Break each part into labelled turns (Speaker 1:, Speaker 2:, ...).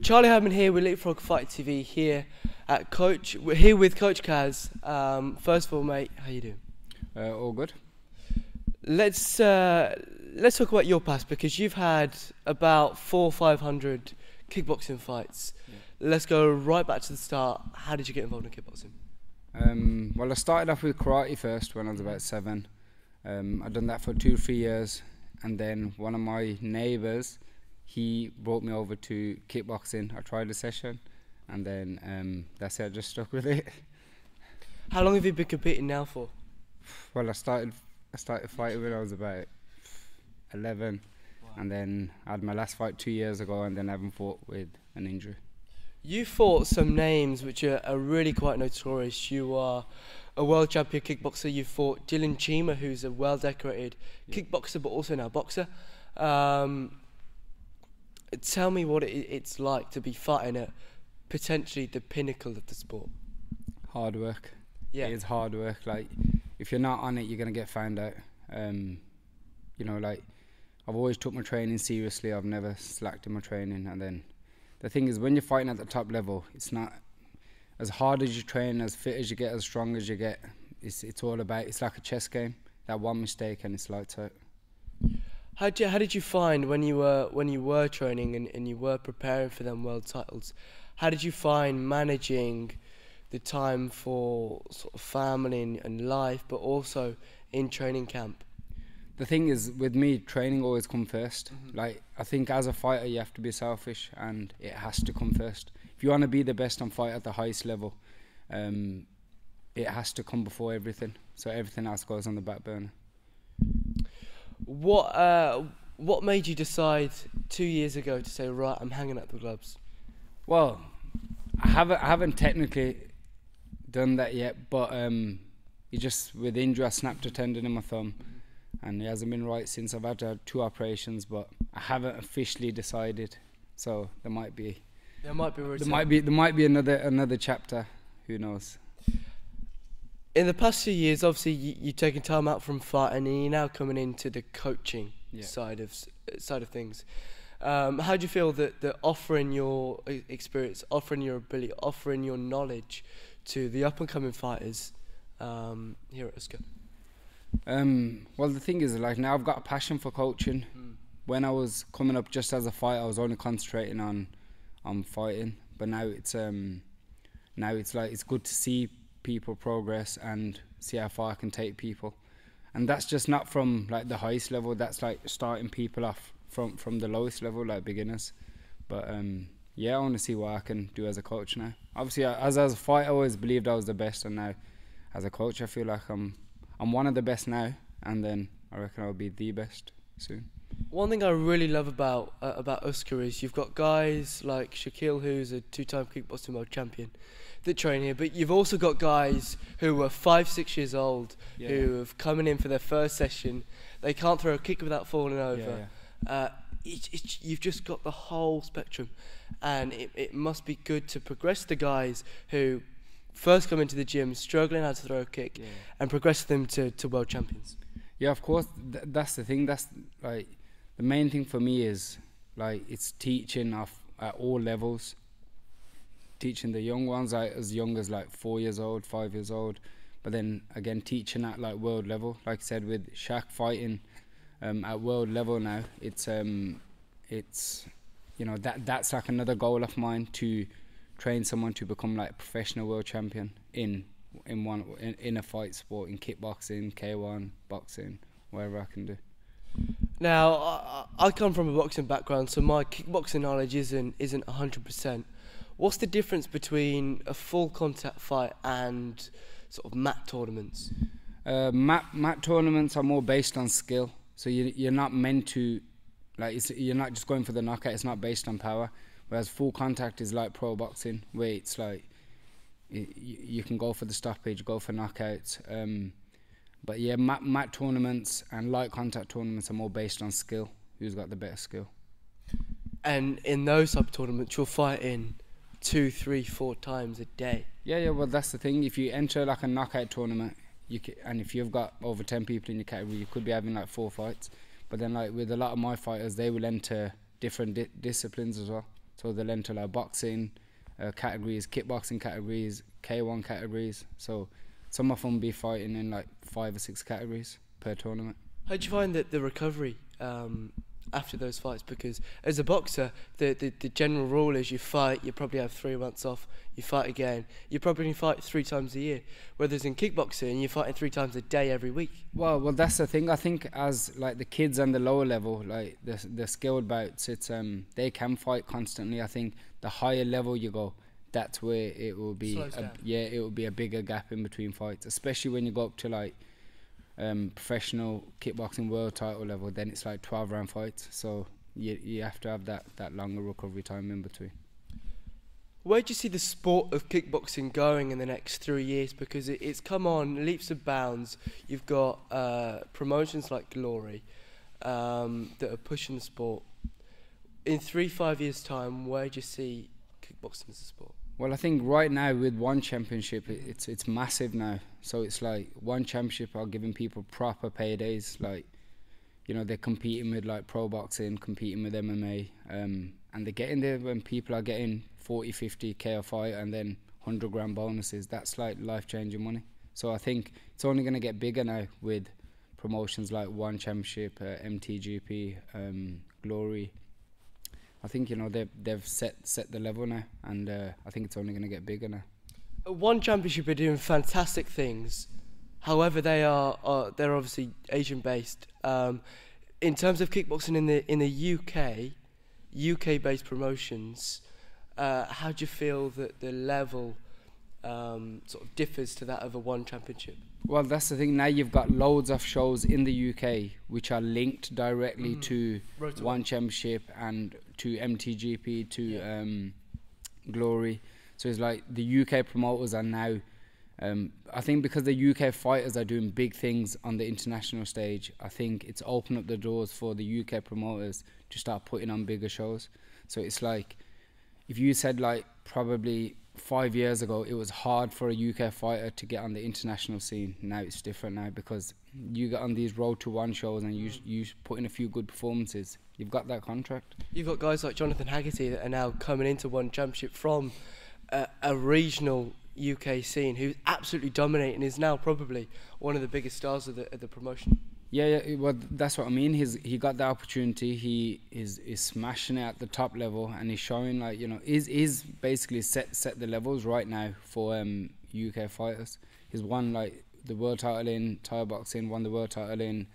Speaker 1: Charlie Herman here with Leapfrog Fight TV here at Coach. We're here with Coach Kaz. First of all, mate, how you doing?
Speaker 2: All good.
Speaker 1: Let's talk about your past, because you've had about 400 or 500 kickboxing fights. Yeah. Let's go right back to the start. How did you get involved in kickboxing?
Speaker 2: Well, I started off with karate first when I was about 7. I'd done that for 2 or 3 years, and then one of my neighbours, he brought me over to kickboxing. I tried a session, and then that's it. I just stuck with it.
Speaker 1: How long have you been competing now for?
Speaker 2: Well, I started fighting when I was about 11, wow. And then I had my last fight 2 years ago, and then I haven't fought with an injury.
Speaker 1: You fought some names which are really quite notorious. You are a world champion kickboxer. You fought Dylan Chima, who's a well-decorated kickboxer, but also now boxer. Tell me what it's like to be fighting at potentially the pinnacle of the sport.
Speaker 2: Hard work.
Speaker 1: Yeah.
Speaker 2: It is hard work. Like, if you're not on it, you're going to get found out. You know, like, I've always took my training seriously. I've never slacked in my training. And then the thing is, when you're fighting at the top level, it's not as hard as you train, as fit as you get, as strong as you get. It's all about, it's like a chess game. That one mistake and it's lights out.
Speaker 1: How did you find when you were training and you were preparing for them world titles? How did you find managing the time for sort of family and life, but also in training camp?
Speaker 2: The thing is, with me, training always comes first. Mm-hmm. Like, I think as a fighter, you have to be selfish, and it has to come first. If you want to be the best and fight at the highest level, it has to come before everything. So everything else goes on the back burner.
Speaker 1: What made you decide 2 years ago to say, right, I'm hanging up the gloves?
Speaker 2: Well, I haven't technically done that yet, but it just, with injury, I snapped a tendon in my thumb, and it hasn't been right since. I've had to have 2 operations, but I haven't officially decided. So there might be another chapter. Who knows?
Speaker 1: In the past few years, obviously, you've taken time out from fighting, and you're now coming into the coaching side of things. How do you feel that offering your experience, offering your ability, offering your knowledge to the up-and-coming fighters here at USCA?
Speaker 2: Well, the thing is, like, now I've got a passion for coaching. When I was coming up just as a fighter, I was only concentrating on fighting. But now it's like, it's good to see people progress and see how far I can take people. And that's just not from like the highest level, that's like starting people off from the lowest level, like beginners. But yeah, I want to see what I can do as a coach now. Obviously, as a fighter, I always believed I was the best, and now as a coach, I feel like I'm one of the best now, and then I reckon I'll be the best soon.
Speaker 1: One thing I really love about USCA is you've got guys like Shaquille, who's a 2-time kickboxing world champion, that train here, but you've also got guys who are 5-6 years old, who have coming in for their first session. They can't throw a kick without falling over. You've just got the whole spectrum, and it must be good to progress the guys who first come into the gym struggling how to throw a kick, and progress them to world champions.
Speaker 2: Yeah, of course. That's the thing. That's like the main thing for me is like it's teaching at all levels. Teaching the young ones, like as young as like 4 years old, 5 years old, but then again teaching at like world level. Like I said, with Shaq fighting at world level now, it's you know, that's like another goal of mine, to train someone to become like professional world champion in a fight sport, in kickboxing, K1, boxing, whatever I can do.
Speaker 1: Now, I come from a boxing background, so my kickboxing knowledge isn't 100%. What's the difference between a full contact fight and sort of mat tournaments?
Speaker 2: Mat tournaments are more based on skill, so you're not meant to, like, you're not just going for the knockout. It's not based on power. Whereas full contact is like pro boxing, where it's like you can go for the stoppage, go for knockouts. But yeah, mat tournaments and light contact tournaments are more based on skill. Who's got the better skill?
Speaker 1: And in those type of tournaments, you'll fight in 2, 3, 4 times a day.
Speaker 2: Yeah. Well, that's the thing. If you enter like a knockout tournament, and if you've got over 10 people in your category, you could be having like 4 fights. But then, like with a lot of my fighters, they will enter different disciplines as well. So they'll enter like boxing categories, kickboxing categories, K1 categories. So some of them be fighting in like 5 or 6 categories per tournament.
Speaker 1: How do you find that the recovery after those fights? Because as a boxer, the general rule is you fight, you probably have 3 months off, you fight again, you probably fight 3 times a year. Whereas in kickboxing, you're fighting 3 times a day every week.
Speaker 2: Well, that's the thing. I think as like the kids on the lower level, like the skilled bouts, it's they can fight constantly. I think the higher level you go, that's where it will be it will be a bigger gap in between fights, especially when you go up to like professional kickboxing world title level. Then it's like 12 round fights, so you have to have that longer recovery time in between.
Speaker 1: Where do you see the sport of kickboxing going in the next 3 years? Because it's come on leaps and bounds. You've got promotions like Glory that are pushing the sport. In 3-5 years time, where do you see kickboxing as a sport?
Speaker 2: Well, I think right now with one championship, it's massive now. So it's like one championship are giving people proper paydays. Like, you know, they're competing with like pro boxing, competing with MMA, and they're getting there when people are getting 40, 50k a fight and then 100 grand bonuses. That's like life-changing money. So I think it's only going to get bigger now with promotions like One Championship, MTGP, Glory. I think, you know, they've set the level now, and I think it's only going to get bigger now.
Speaker 1: One Championship are doing fantastic things. However, they're obviously Asian based. In terms of kickboxing in the UK based promotions, how do you feel that the level sort of differs to that of a One Championship?
Speaker 2: Well, that's the thing. Now you've got loads of shows in the UK which are linked directly to One Championship and to MTGP, to Glory. So it's like the UK promoters are now, I think because the UK fighters are doing big things on the international stage, I think it's opened up the doors for the UK promoters to start putting on bigger shows. So it's like, if you said like probably 5 years ago it was hard for a UK fighter to get on the international scene, now it's different now, because you get on these Road to One shows and you put in a few good performances, you've got that contract.
Speaker 1: You've got guys like Jonathan Hacky that are now coming into One Championship from a regional UK scene, who's absolutely dominating, is now probably one of the biggest stars of the promotion.
Speaker 2: Yeah, well, that's what I mean. He got the opportunity. He is smashing it at the top level, and he's showing, like, you know, he's basically set the levels right now for UK fighters. He's won like the world title in Thai boxing, won the world title in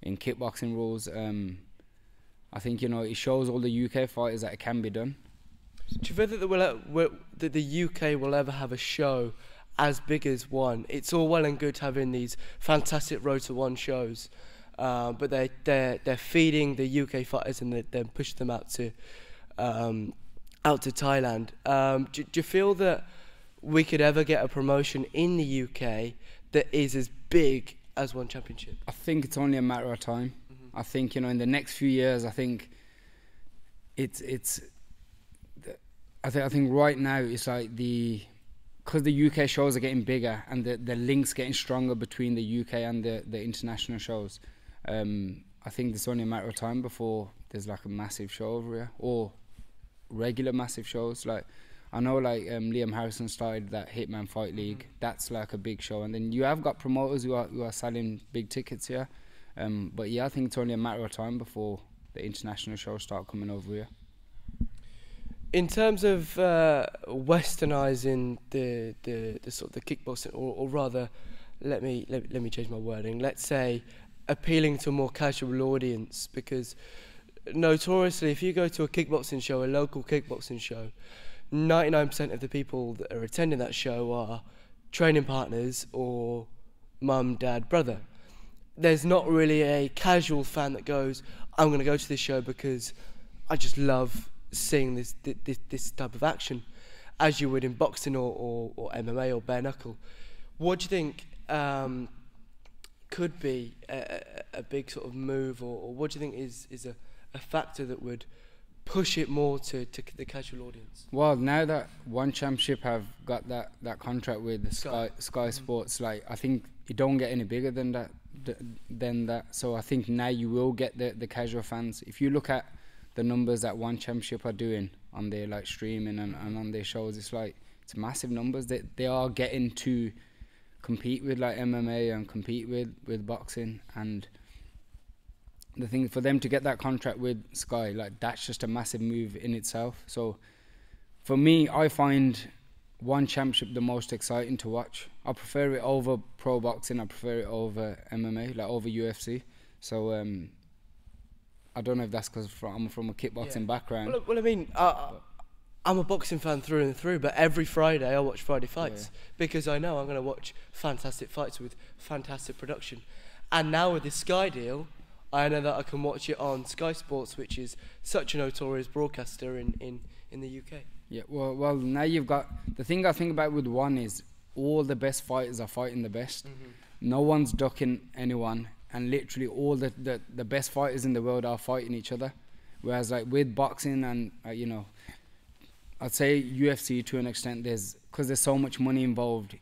Speaker 2: kickboxing rules. I think, you know, it shows all the UK fighters that it can be done.
Speaker 1: Do you feel that the UK will ever have a show as big as One? It's all well and good having these fantastic Road to One shows, but they're feeding the UK fighters and they're pushing them out to Thailand. Do you feel that we could ever get a promotion in the UK that is as big as One Championship?
Speaker 2: I think it's only a matter of time. I think, you know, in the next few years, I think I think right now it's like because the UK shows are getting bigger and the links getting stronger between the UK and the international shows. I think it's only a matter of time before there's like a massive show over here, or regular massive shows. Like, I know like Liam Harrison started that Hitman Fight League. That's like a big show, and then you have got promoters who are selling big tickets here. But yeah, I think it's only a matter of time before the international shows start coming over here.
Speaker 1: In terms of westernizing the sort of the kickboxing, or rather, let me change my wording. Let's say appealing to a more casual audience, because notoriously, if you go to a kickboxing show, a local kickboxing show, 99% of the people that are attending that show are training partners or mum, dad, brother. There's not really a casual fan that goes, I'm going to go to this show because I just love seeing this type of action, as you would in boxing or MMA or bare knuckle. What do you think could be a big sort of move, or what do you think is a factor that would push it more to the casual audience?
Speaker 2: Well, now that One Championship have got that contract with Sky Sports, like, I think you don't get any bigger than that. So I think now you will get the casual fans. If you look at the numbers that One Championship are doing on their like streaming and on their shows. It's like it's massive numbers that they are getting to compete with like MMA and compete with boxing. And the thing for them to get that contract with Sky, like that's just a massive move in itself. So for me, I find one championship the most exciting to watch. I prefer it over pro boxing. I prefer it over MMA, like over UFC. So I don't know if that's because I'm from a kickboxing background.
Speaker 1: Well, I mean, I'm a boxing fan through and through, but every Friday I watch Friday Fights because I know I'm going to watch fantastic fights with fantastic production. And now with this Sky deal, I know that I can watch it on Sky Sports, which is such a notorious broadcaster in the UK.
Speaker 2: Yeah, well, now you've got... The thing I think about with one is all the best fighters are fighting the best. No one's ducking anyone, and literally all the best fighters in the world are fighting each other. Whereas like with boxing and, you know, I'd say UFC to an extent, because there's so much money involved.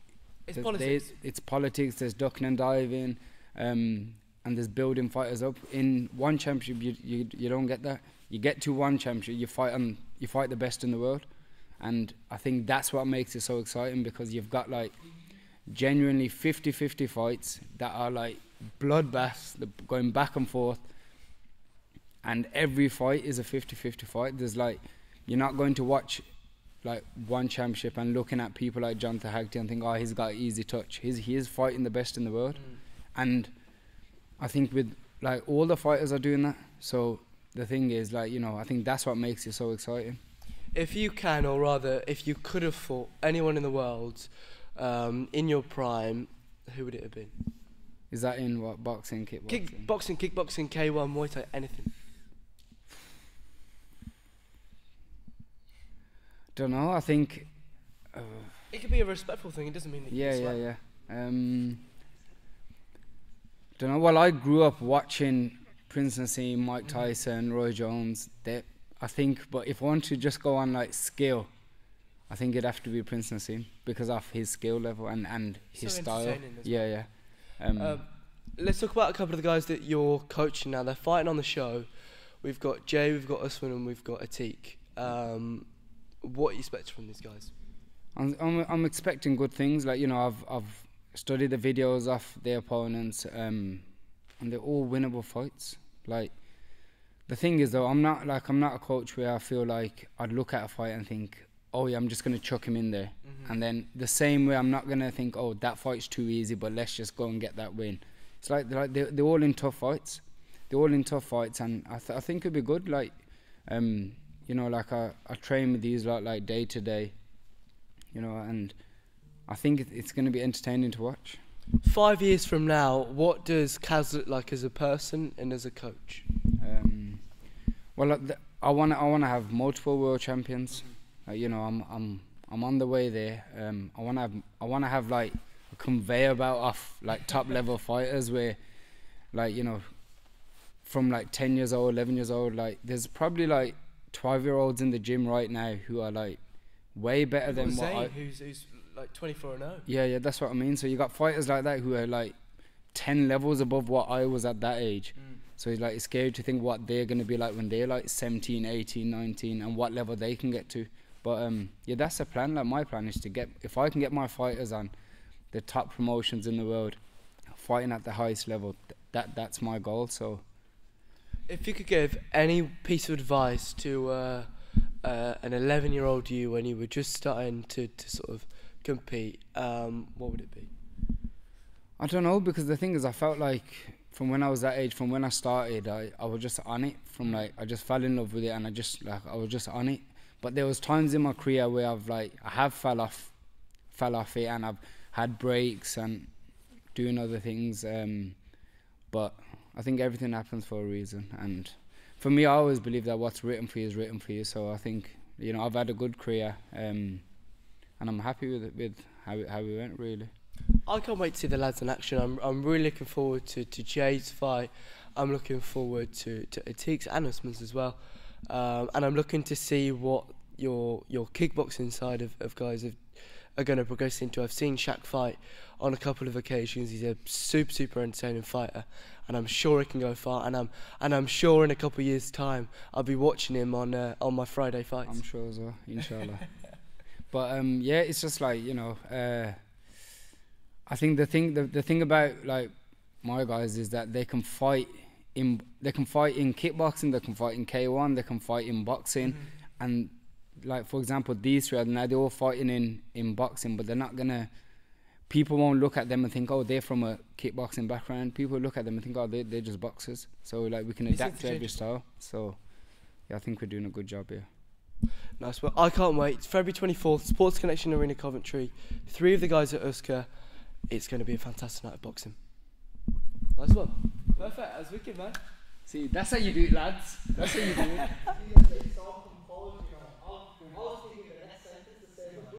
Speaker 1: It's politics.
Speaker 2: It's politics, there's ducking and diving, and there's building fighters up. In one championship, you don't get that. You get to one championship, you fight the best in the world. And I think that's what makes it so exciting, because you've got like genuinely 50-50 fights that are like bloodbaths, going back and forth. And every fight is a 50-50 fight. There's like, you're not going to watch like one championship and looking at people like Jonathan Hacky and think, oh, he's got easy touch. He is fighting the best in the world. And I think with like all the fighters are doing that. So the thing is, like, you know, I think that's what makes it so exciting.
Speaker 1: If you can, or rather, if you could have fought anyone in the world in your prime, who would it have been?
Speaker 2: Is that in what, boxing, kickboxing?
Speaker 1: Kickboxing, K1, Muay Thai, anything.
Speaker 2: Don't know. I think
Speaker 1: it could be a respectful thing. It doesn't mean that you can sweat.
Speaker 2: Don't know. Well, I grew up watching Prince Nassim, Mike Tyson, Roy Jones. I think, but if I want to just go on like skill, I think it'd have to be Prince Nassim because of his skill level and his style. Yeah.
Speaker 1: Let's talk about a couple of the guys that you're coaching now. They're fighting on the show. We've got Jay, we've got Usman, and we've got Atik. What are you expecting from these guys?
Speaker 2: I'm expecting good things. Like, you know, I've studied the videos of their opponents, and they're all winnable fights. Like, the thing is though, I'm not a coach where I feel like I'd look at a fight and think, oh yeah, I'm just gonna chuck him in there. And then the same way, I'm not gonna think, oh, that fight's too easy, but let's just go and get that win. It's like they're all in tough fights. They're all in tough fights, and I think it'd be good. Like, you know, like I train with these like day to day, you know, and I think it's going to be entertaining to watch.
Speaker 1: 5 years from now, what does Kaz look like as a person and as a coach?
Speaker 2: Well, I want to have multiple world champions. You know, I'm on the way there. I want to have like a conveyor belt of like top level fighters where, like, you know, from like 10 years old, 11 years old, like there's probably like 12-year-olds in the gym right now who are like way better than what
Speaker 1: who's like 24-0.
Speaker 2: Yeah, that's what I mean. So you got fighters like that who are like 10 levels above what I was at that age. So it's like, it's scary to think what they're going to be like when they're like 17, 18, 19 and what level they can get to. But yeah, that's the plan. Like, my plan is to get, if I can get my fighters on the top promotions in the world, fighting at the highest level, that's my goal. So
Speaker 1: if you could give any piece of advice to an 11-year-old you when you were just starting to sort of compete, what would it be?
Speaker 2: I don't know, because the thing is, I felt like from when I was that age, from when I started, I was just on it. From like, I just fell in love with it, and I was just on it. But there was times in my career where I have fell off it, and I've had breaks and doing other things. But I think everything happens for a reason, and for me, I always believe that what's written for you is written for you. So I think, you know, I've had a good career, and I'm happy with how it went, really.
Speaker 1: I can't wait to see the lads in action. I'm really looking forward to Jay's fight. I'm looking forward to Atik's and Usman's as well, and I'm looking to see what your kickboxing side of guys are going to progress into. I've seen Shaq fight on a couple of occasions. He's a super entertaining fighter, and I'm sure he can go far. And I'm sure in a couple of years' time I'll be watching him on my Friday fights.
Speaker 2: I'm sure as well, inshallah. But yeah, it's just like, you know, I think the thing about like my guys is that they can fight in kickboxing, they can fight in K1, they can fight in boxing, and like for example these three now they're all fighting in boxing, but they're not gonna. People won't look at them and think, oh, they're from a kickboxing background. People look at them and think, oh, they're just boxers. So like we can adapt to every style. So yeah, I think we're doing a good job here.
Speaker 1: Nice. Well, I can't wait. It's February 24th, Sports Connection Arena, Coventry. 3 of the guys at Usker. It's going to be a fantastic night of boxing. Nice one. Perfect. That was wicked, man.
Speaker 2: See, that's how you do it, lads. That's how you do it.